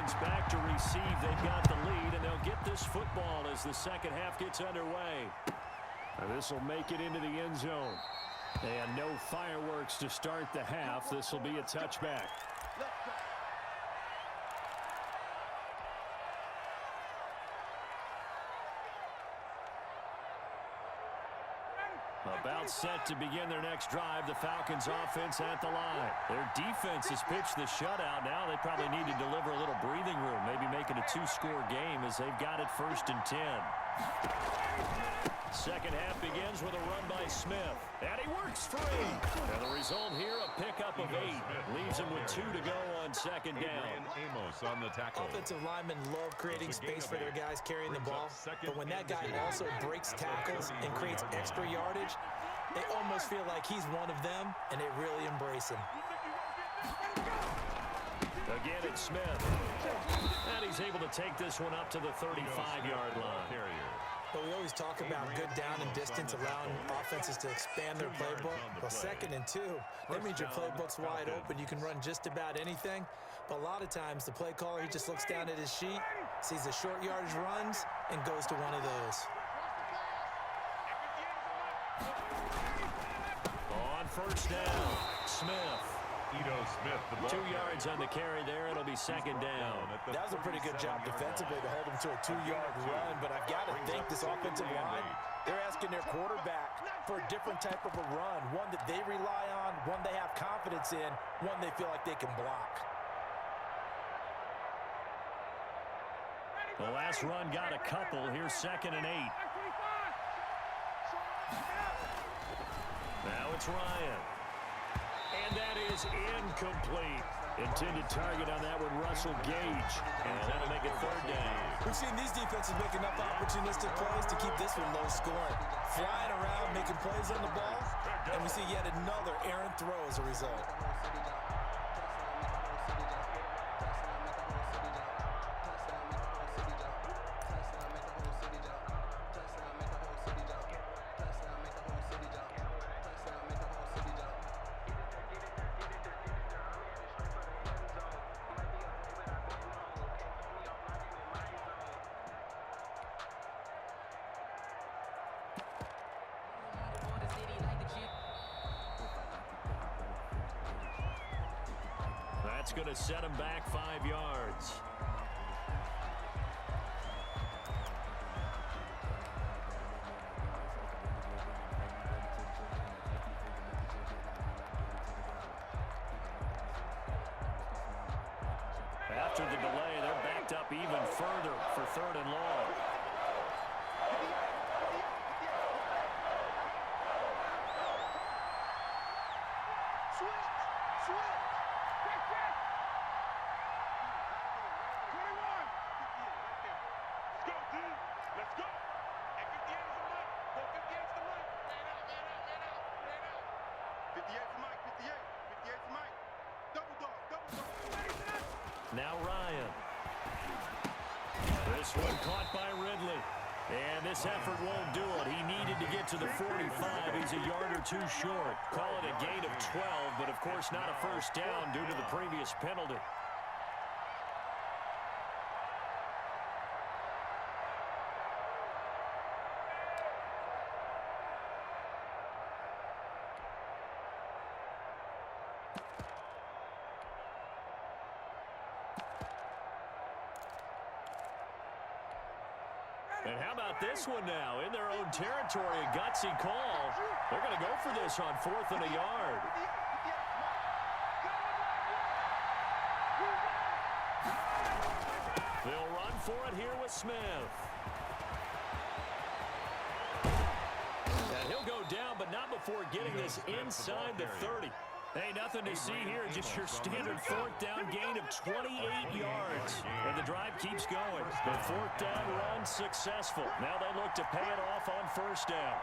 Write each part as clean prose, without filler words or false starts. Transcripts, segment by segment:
Falcons back to receive. They've got the lead, and they'll get this football as the second half gets underway. This will make it into the end zone. And no fireworks to start the half. This will be a touchback. About set to begin their next drive. The Falcons offense at the line. Their defense has pitched the shutout. Now they probably need to deliver a little breathing room. Maybe make it a two-score game as they've got it 1st and 10. Second half begins with a run by Smith. And he works free. And the result here, a pickup of 8. Leaves him with 2 to go on second down. Amos on the tackle. Offensive linemen love creating space for their guys carrying the ball. But when that guy also breaks tackles and creates extra yardage, they almost feel like he's one of them, and they really embrace him. Again, it's Smith. And he's able to take this one up to the 35-yard line. But we always talk about good down and distance, allowing offenses to expand their playbook. Well, 2nd and 2, that means your playbook's wide open. You can run just about anything. But a lot of times, the play caller, he just looks down at his sheet, sees the short yardage runs, and goes to one of those. On first down, Smith. Smith, the 2 yards on the carry there. It'll be second down. That was a pretty good job defensively to hold him to a 2-yard run, but I've got to think this offensive line, they're asking their quarterback for a different type of a run, one that they rely on, one they have confidence in, one they feel like they can block. The last run got a couple. Here's 2nd and 8. Now it's Ryan. And that is incomplete. Intended target on that one, Russell Gage. And that'll make it 3rd down. We've seen these defenses make enough opportunistic plays to keep this one low scoring. Flying around, making plays on the ball, and we see yet another errant throw as a result. That's going to set him back 5 yards. After the delay, they're backed up even further for 3rd and long. Now Ryan. This one caught by Ridley. And this effort won't do it. He needed to get to the 45. He's a yard or 2 short. Call it a gain of 12, but of course not a first down due to the previous penalty. And how about this one now? In their own territory, a gutsy call. They're going to go for this on 4th and a yard. They'll run for it here with Smith. And he'll go down, but not before getting this inside the 30. Hey, nothing to see here, just your standard 4th down gain of 28 yards. And the drive keeps going. The 4th down run successful. Now they look to pay it off on 1st down.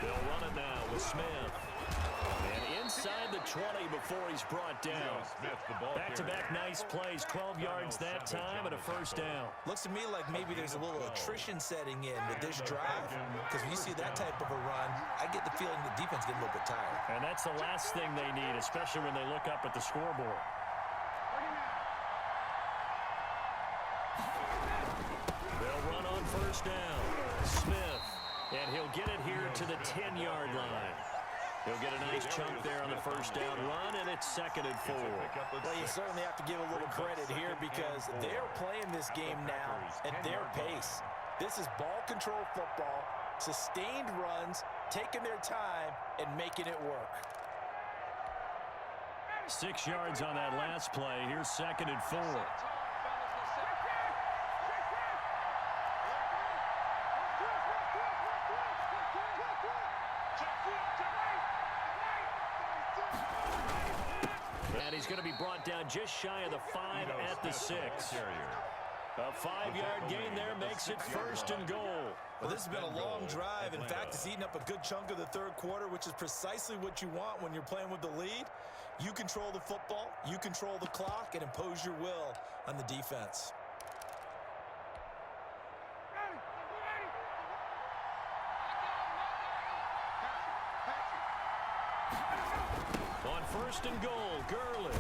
They'll run it now with Smith. And inside the 20 before he's brought down. Back-to-back nice plays, 12 yards that time and a first down. Looks to me like maybe there's a little attrition setting in with this drive, because when you see that type of a run, I get the feeling the defense getting a little bit tired. And that's the last thing they need, especially when they look up at the scoreboard. They'll run on first down. Smith, and he'll get it here to the 10-yard line. He'll get a nice chunk there on the first down run, and it's 2nd and 4. Well, you certainly have to give a little credit here because they're playing this game now at their pace. This is ball control football, sustained runs, taking their time, and making it work. 6 yards on that last play. Here's 2nd and 4. And he's going to be brought down just shy of the 5 at the 6. A 5-yard gain there makes it 1st and goal. Well, this has been a long drive. In fact, it's eaten up a good chunk of the third quarter, which is precisely what you want when you're playing with the lead. You control the football, you control the clock, and impose your will on the defense. On 1st and goal, Gurley.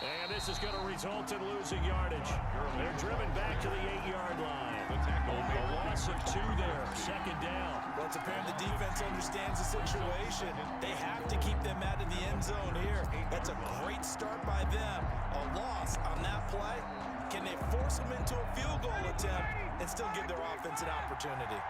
And this is going to result in losing yardage. They're driven back to the 8-yard line. A loss of 2 there, 2nd down. Well, it's apparent the defense understands the situation. They have to keep them out of the end zone here. That's a great start by them. A loss on that play. Can they force them into a field goal attempt and still give their offense an opportunity?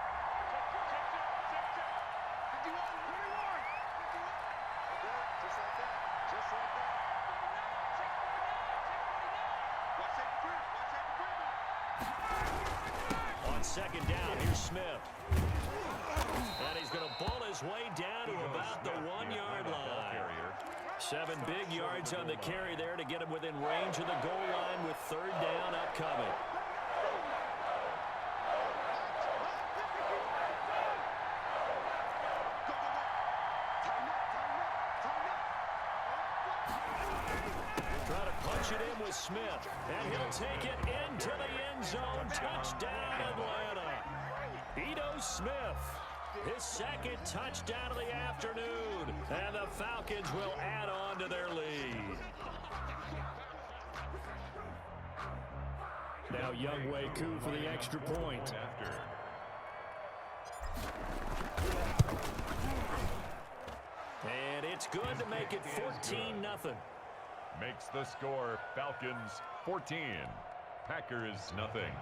On 2nd down, here's Smith. And he's going to bull his way down to about the 1-yard line. 7 big yards on the carry there to get him within range of the goal line with 3rd down upcoming. Try to punch it in with Smith, and he'll take it into the end zone. Touchdown, Atlanta. Ito Smith, his 2nd touchdown of the afternoon, and the Falcons will add on to their lead. Now Younghoe Koo for the extra point. And it's good to make it 14-0. Makes the score Falcons 14, Packers nothing.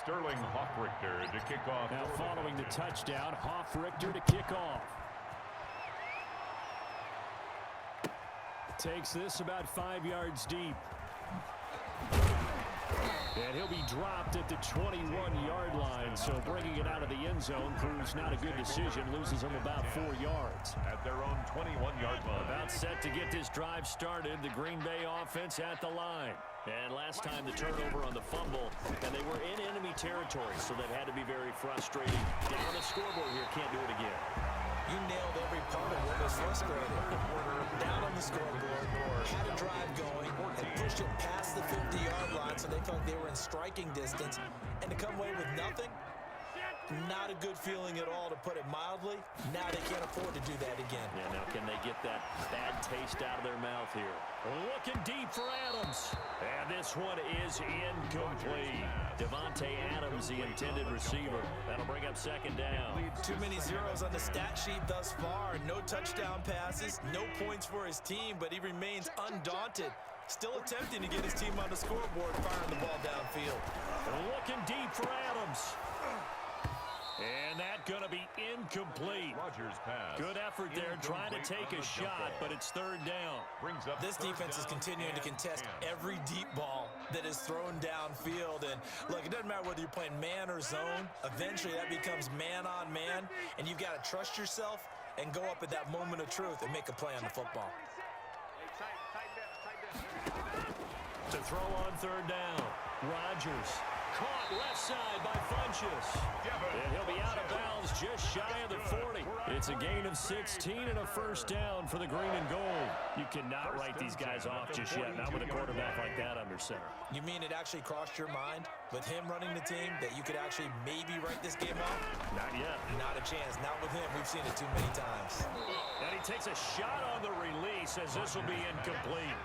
Sterling Hoffrichter to kick off. Now following the touchdown, Hoffrichter to kick off. Takes this about 5 yards deep. And he'll be dropped at the 21-yard line, so bringing it out of the end zone proves not a good decision, loses him about 4 yards. At their own 21-yard line. About set to get this drive started, the Green Bay offense at the line. And last time the turnover on the fumble, and they were in enemy territory, so that had to be very frustrating. Down the scoreboard here, can't do it again. You nailed every part of what was frustrating. Down on the scoreboard, had a drive going, and pushed it past the 50-yard line so they felt like they were in striking distance. And to come away with nothing, not a good feeling at all, to put it mildly. Now they can't afford to do that again. Yeah, now can they get that bad taste out of their mouth here? Looking deep for Adams. And this one is incomplete. Devontae Adams, the intended receiver. That'll bring up 2nd down. Too many zeros on the stat sheet thus far. No touchdown passes, no points for his team, but he remains undaunted. Still attempting to get his team on the scoreboard, firing the ball downfield. Looking deep for Adams. And that going to be incomplete. Rodgers pass. Good effort there, trying to take a shot, but it's 3rd down. Brings up this defense is continuing to contest every deep ball that is thrown downfield. And look, it doesn't matter whether you're playing man or zone. Eventually that becomes man on man, and you've got to trust yourself and go up at that moment of truth and make a play on the football. To throw on 3rd down, Rodgers. Caught left side by Funchess. And he'll be out of bounds just shy of the 40. It's a gain of 16 and a first down for the green and gold. You cannot write these guys off just yet, not with a quarterback like that under center. You mean it actually crossed your mind with him running the team that you could actually maybe write this game off? Not yet. Not a chance. Not with him. We've seen it too many times. And he takes a shot on the release as this will be incomplete.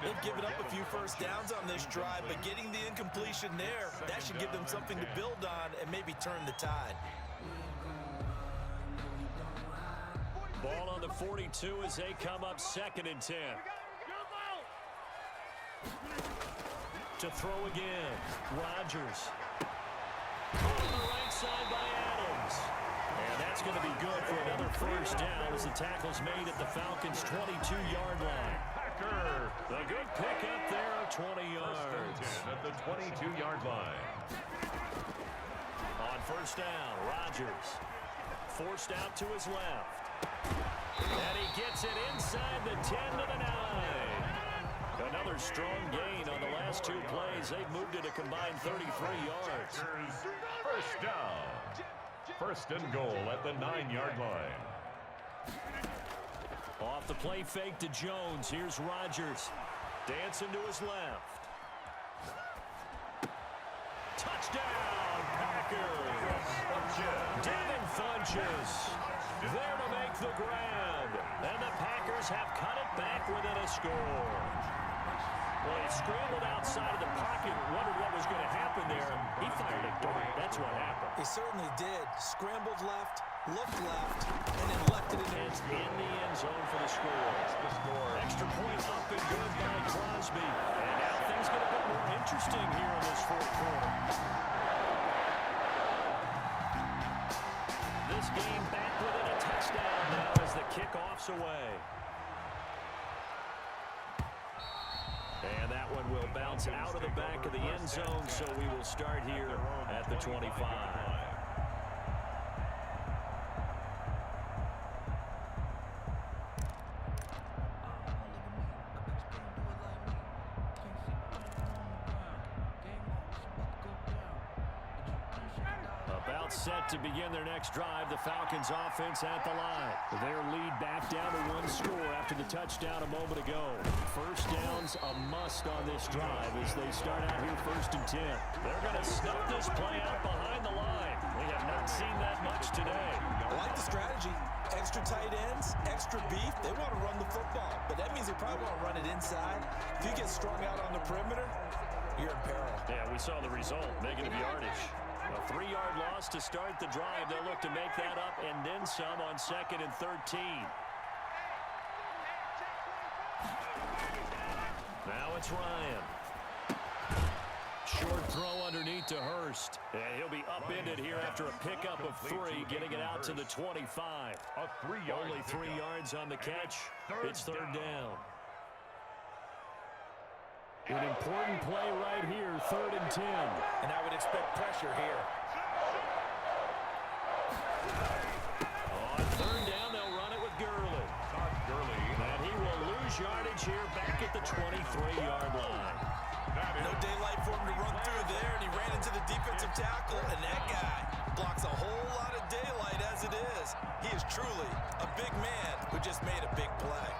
They've given up a few first downs on this drive, but getting the incompletion there, that should give them something to build on and maybe turn the tide. Ball on the 42 as they come up 2nd and 10. To throw again, Rodgers. On the right side by Adams. And that's going to be good for another first down as the tackle's made at the Falcons' 22-yard line. Packer. A good pick up there of 20 yards. At the 22-yard line. On first down, Rodgers. Forced out to his left. And he gets it inside the 10 to the 9. Another strong gain on the last 2 plays. They've moved it a combined 33 yards. First down. First and goal at the 9-yard line. Off the play fake to Jones. Here's Rodgers. Dancing to his left. Touchdown, Packers. Devin Funchess there to make the grab. And the Packers have cut it back within a score. Well, he scrambled outside of the pocket, wondered what was going to happen there. He fired a dart. That's what happened. He certainly did. Scrambled left, looked left, and then left it in the end zone for the score. Extra point up and good by Crosby. And now things get a bit more interesting here in this 4th quarter. This game back within a touchdown now as the kickoff's away. And that one will bounce out of the back of the end zone, so we will start here at the 25. About set to begin their next drive. The Falcons offense at the line. Their lead back down to 1 score after the touchdown a moment ago. First down's a must on this drive as they start out here 1st and 10. They're going to snuff this play out behind the line. We have not seen that much today. I like the strategy. Extra tight ends, extra beef. They want to run the football, but that means they probably want to run it inside. If you get strung out on the perimeter, you're in peril. Yeah, we saw the result. Negative yardage. A 3-yard loss to start the drive. They'll look to make that up and then some on 2nd and 13. Now it's Ryan. Short throw underneath to Hurst. And he'll be upended here after a pickup of 3, getting it out to the 25. Only 3 yards on the catch. It's 3rd down. An important play right here, 3rd and 10. And I would expect pressure here. On 3rd down, they'll run it with Gurley. And he will lose yardage here back at the 23-yard line. No daylight for him to run through there, and he ran into the defensive tackle, and that guy blocks a whole lot of daylight as it is. He is truly a big man who just made a big play.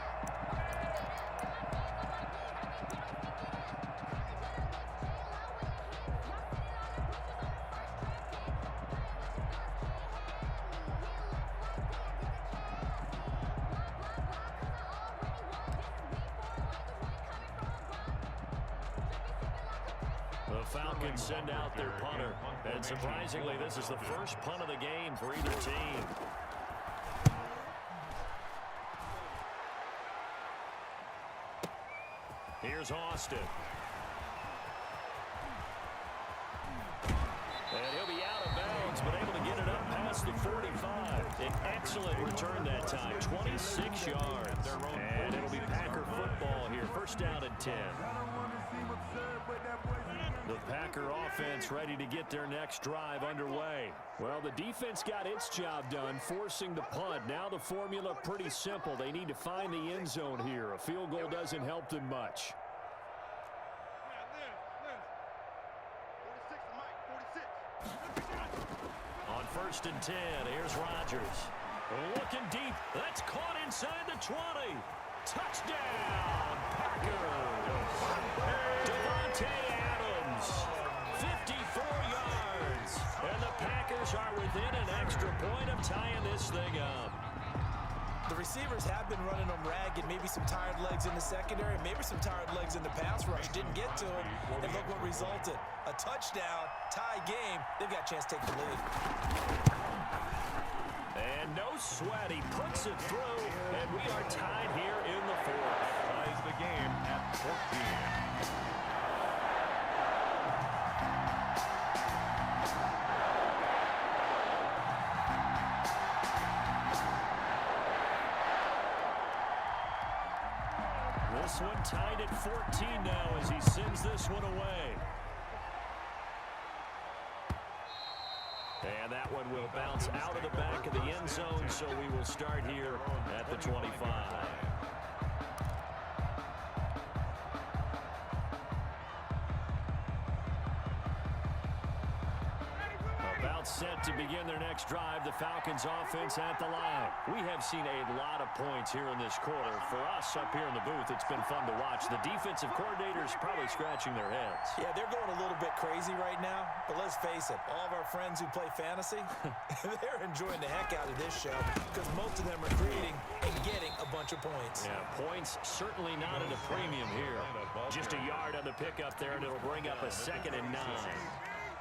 The Falcons send out their punter. And surprisingly, this is the first punt of the game for either team. Here's Austin. And he'll be out of bounds, but able to get it up past the 45. An excellent return that time, 26 yards. And it'll be Packer football here, 1st down and 10. The Packer offense ready to get their next drive underway. Well, the defense got its job done, forcing the punt. Now the formula pretty simple. They need to find the end zone here. A field goal doesn't help them much. On 1st and 10, here's Rodgers. Looking deep. That's caught inside the 20. Touchdown, Packers. Devontae Adams, 54 yards. And the Packers are within an extra point of tying this thing up. The receivers have been running them ragged. Maybe some tired legs in the secondary, maybe some tired legs in the pass rush. Didn't get to him, and look what resulted. A touchdown, tie game. They've got a chance to take the lead. And no sweat. He puts it through, and we are tied here in the fourth. Ties the game at 14. This one tied at 14 now as he sends this one away. And that one will bounce out of the back of the end zone, so we will start here at the 25. Set to begin their next drive. The Falcons offense at the line. We have seen a lot of points here in this quarter. For us up here in the booth, it's been fun to watch. The defensive coordinators probably scratching their heads. Yeah, they're going a little bit crazy right now. But let's face it, all of our friends who play fantasy, they're enjoying the heck out of this show because most of them are creating and getting a bunch of points. Yeah, points certainly not at a premium here. Just a yard on the pickup there, and it'll bring up a 2nd and 9.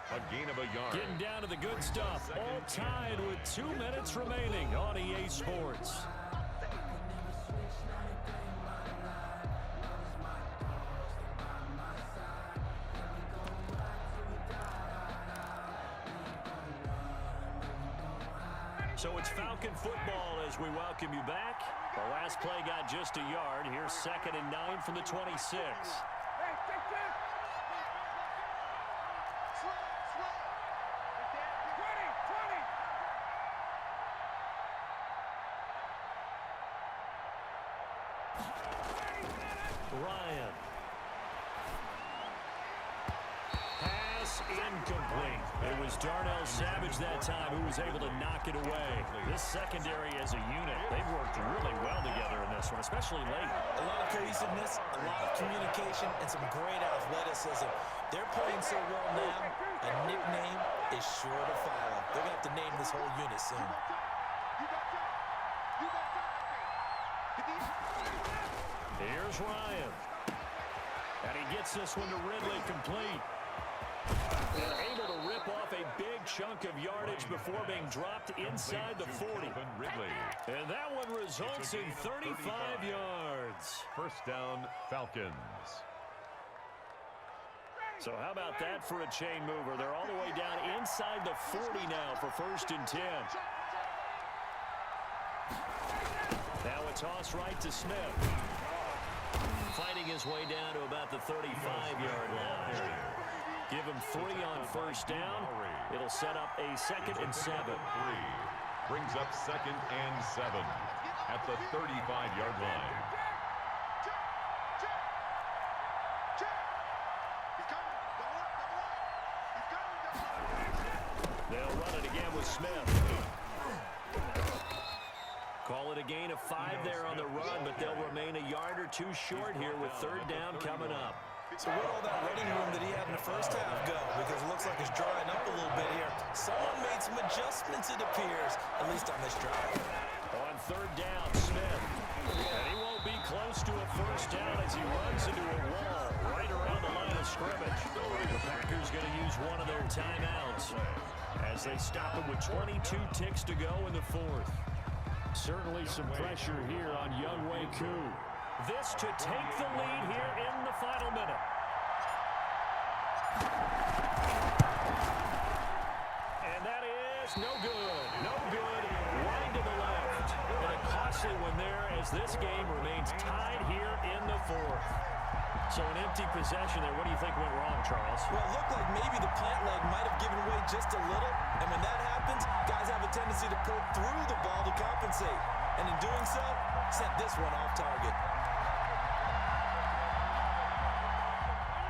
A gain of a yard. Getting down to the good stuff. All tied with 2 minutes remaining on EA Sports. So it's Falcon football as we welcome you back. The last play got just a yard. Here's 2nd and 9 from the 26. Ryan. Pass incomplete. It was Darnell Savage that time who was able to knock it away. This secondary as a unit, they've worked really well together in this one, especially late. A lot of cohesiveness, a lot of communication, and some great athleticism. They're playing so well now, a nickname is sure to follow. They're going to have to name this whole unit soon. Here's Ryan. And he gets this one to Ridley complete. And able to rip off a big chunk of yardage before being dropped inside the 40. And that one results in 35 yards. First down, Falcons. So how about that for a chain mover? They're all the way down inside the 40 now for 1st and 10. Now a toss right to Smith. Fighting his way down to about the 35-yard line. Give him 3 on 1st down. It'll set up a 2nd and 7. Brings up 2nd and 7 at the 35-yard line. They'll run it again with Smith. Call it a gain of 5 there on the run, but they'll remain a yard or 2 short here with 3rd down coming up. So where'd all that running room that he had in the first half go? Because it looks like it's drying up a little bit here. Someone made some adjustments, it appears, at least on this drive. On 3rd down, Smith. And he won't be close to a 1st down as he runs into a wall right around the line of scrimmage. The Packers going to use one of their timeouts as they stop him with 22 ticks to go in the 4th. Certainly some pressure here on Younghoe Koo. This to take the lead here in the final minute. And that is no good. No good. Wide to the left. And a costly one there as this game remains tied here in the 4th. So an empty possession there. What do you think went wrong, Charles? Well, it looked like maybe the plant leg might have given way just a little. And when that happens, guys have a tendency to pull through the ball to compensate. And in doing so, sent this one off target.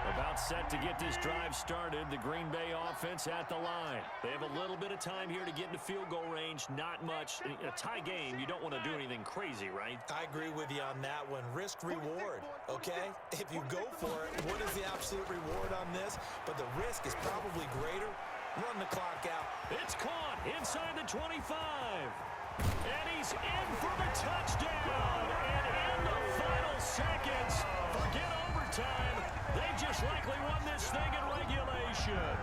About About set to get this drive started. The Green Bay offense at the line. They have a little bit of time here to get into field goal range. Not much. In a tie game, you don't want to do anything crazy, right? I agree with you on that one. Risk reward, okay? If you go for it, what is the absolute reward on this? But the risk is probably greater. Run the clock out. It's caught inside the 25. And he's in for the touchdown. And in the final seconds, forget overtime. They just likely won this thing in regulation.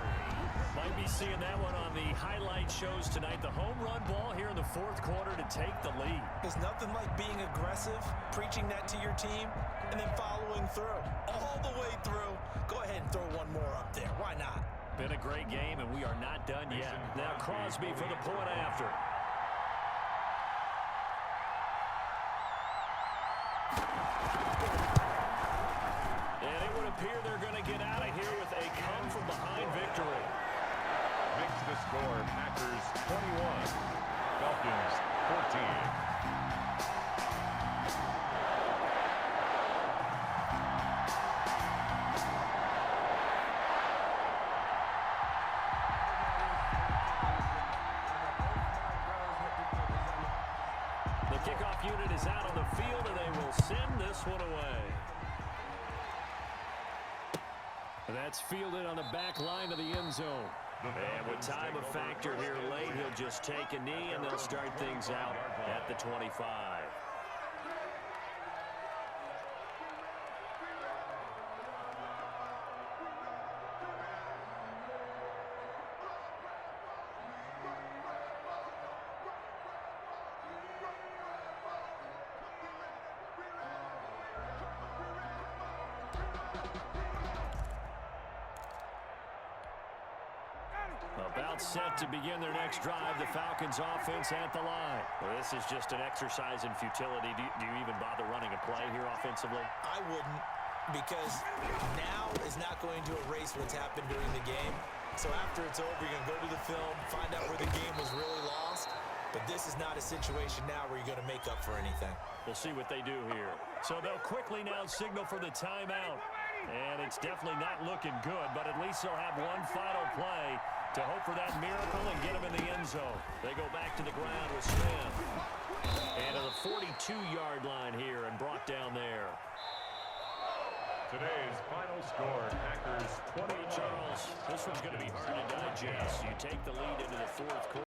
Might be seeing that one on the highlight shows tonight. The home run ball here in the fourth quarter to take the lead. There's nothing like being aggressive, preaching that to your team, and then following through. All the way through. Go ahead and throw one more up there. Why not? Been a great game, and we are not done yet. Now Crosby for the point after. And it would appear they're going to get out of here with a come-from-behind victory. Makes the score Packers 21, Falcons 14. The kickoff unit is out on the field, and they will send this one away. That's fielded on the back line of the end zone. And with time a factor here late, he'll just take a knee, and they'll start things out at the 25. About set to begin their next drive, the Falcons offense at the line. Well, this is just an exercise in futility. Do you even bother running a play here offensively? I wouldn't, because now is not going to erase what's happened during the game. So after it's over, you're going to go to the film, find out where the game was really lost. But this is not a situation now where you're going to make up for anything. We'll see what they do here. So they'll quickly now signal for the timeout. And it's definitely not looking good, but at least they'll have one final play to hope for that miracle and get him in the end zone. They go back to the ground with Smith. And to the 42-yard line here and brought down there. Today's final score, Packers 20. Charles, this one's going to be hard to digest. You take the lead into the fourth quarter.